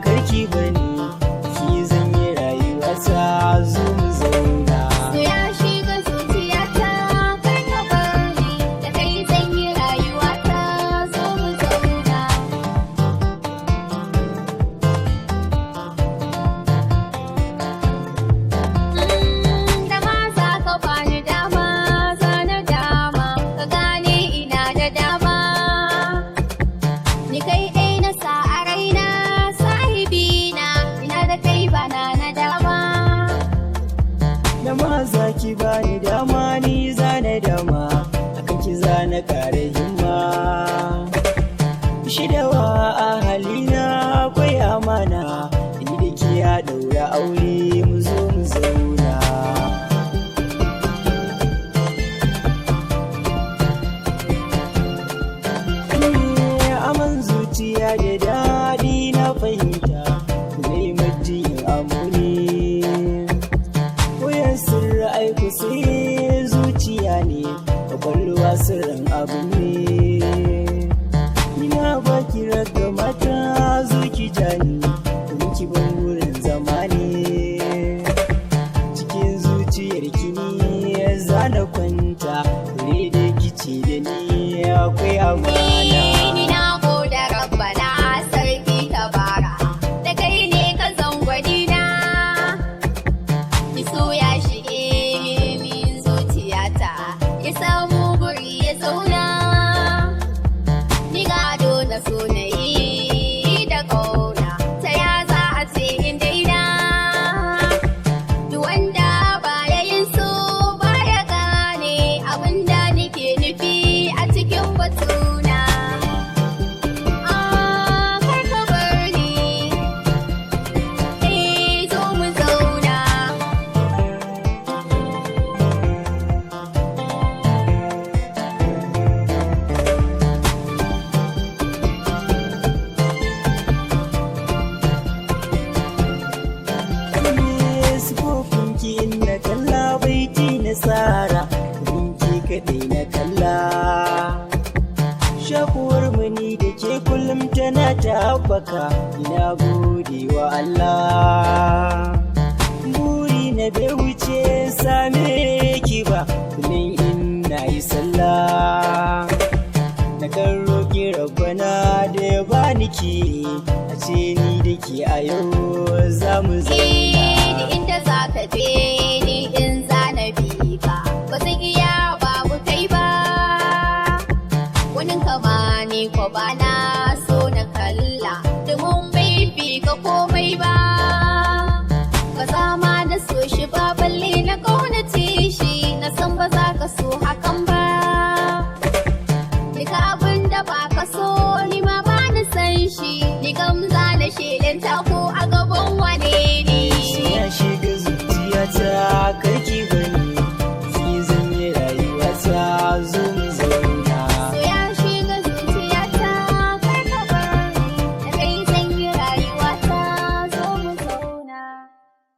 karki bane ki zan yi rayuwa ta zo mu zauna. So ya shiga zuciyata kar ka bar ni, da kai zan yi rayuwa ta zo mu zauna. Da ma za ka bani dama, zana dama, ka gane ina da dama. Ni kai ɗai na sa a raina, sahibina, ina da kai bana na dama. Da ma za ki bani dama ni zana dama, akan ki zana kare himma. Shidawa a halina akwai amana, ni da ke ya daura aure mu zo mu zauna. Aman zuciya da daɗi na fahimta, zai majin amuni. Koyan sirri aiko sai zuciya ne, kwakwalwa sirrin abu ne. Ina baki raga mata zuki jani, kuma ki ban wurin zama ne. Cikin zuciyar kini zana kwanta, kure da kici da ni akwai amana. Ni na gode Rabbana sarki tabara, da kai ne ka zangwadina. Ni so ya shige min zuciyata, ya samu guri ya zauna. Ni gado na so na yi da ƙauna, ta ya za a ce in daina. Duk wanda baya yin so baya gane abin da nake nufi a cikin batuna. Kar ka bar ni, zo mu zauna. Sufofinki in na kalla baiti na tsara, binki kaɗai na kalla. Shakuwar mani da ke kullum tana ta haɓaka, ina gode wa Allah. Buri na bai wuce same ki ba, kullum ina yi sallah. Na kan roƙi rabbana da ya bani ki, a ce ni da ke a yau za mu zauna. Da inda za ka je ni in za na bi ka, ba zan iya babu kai ba. Wani kama ni ko ba na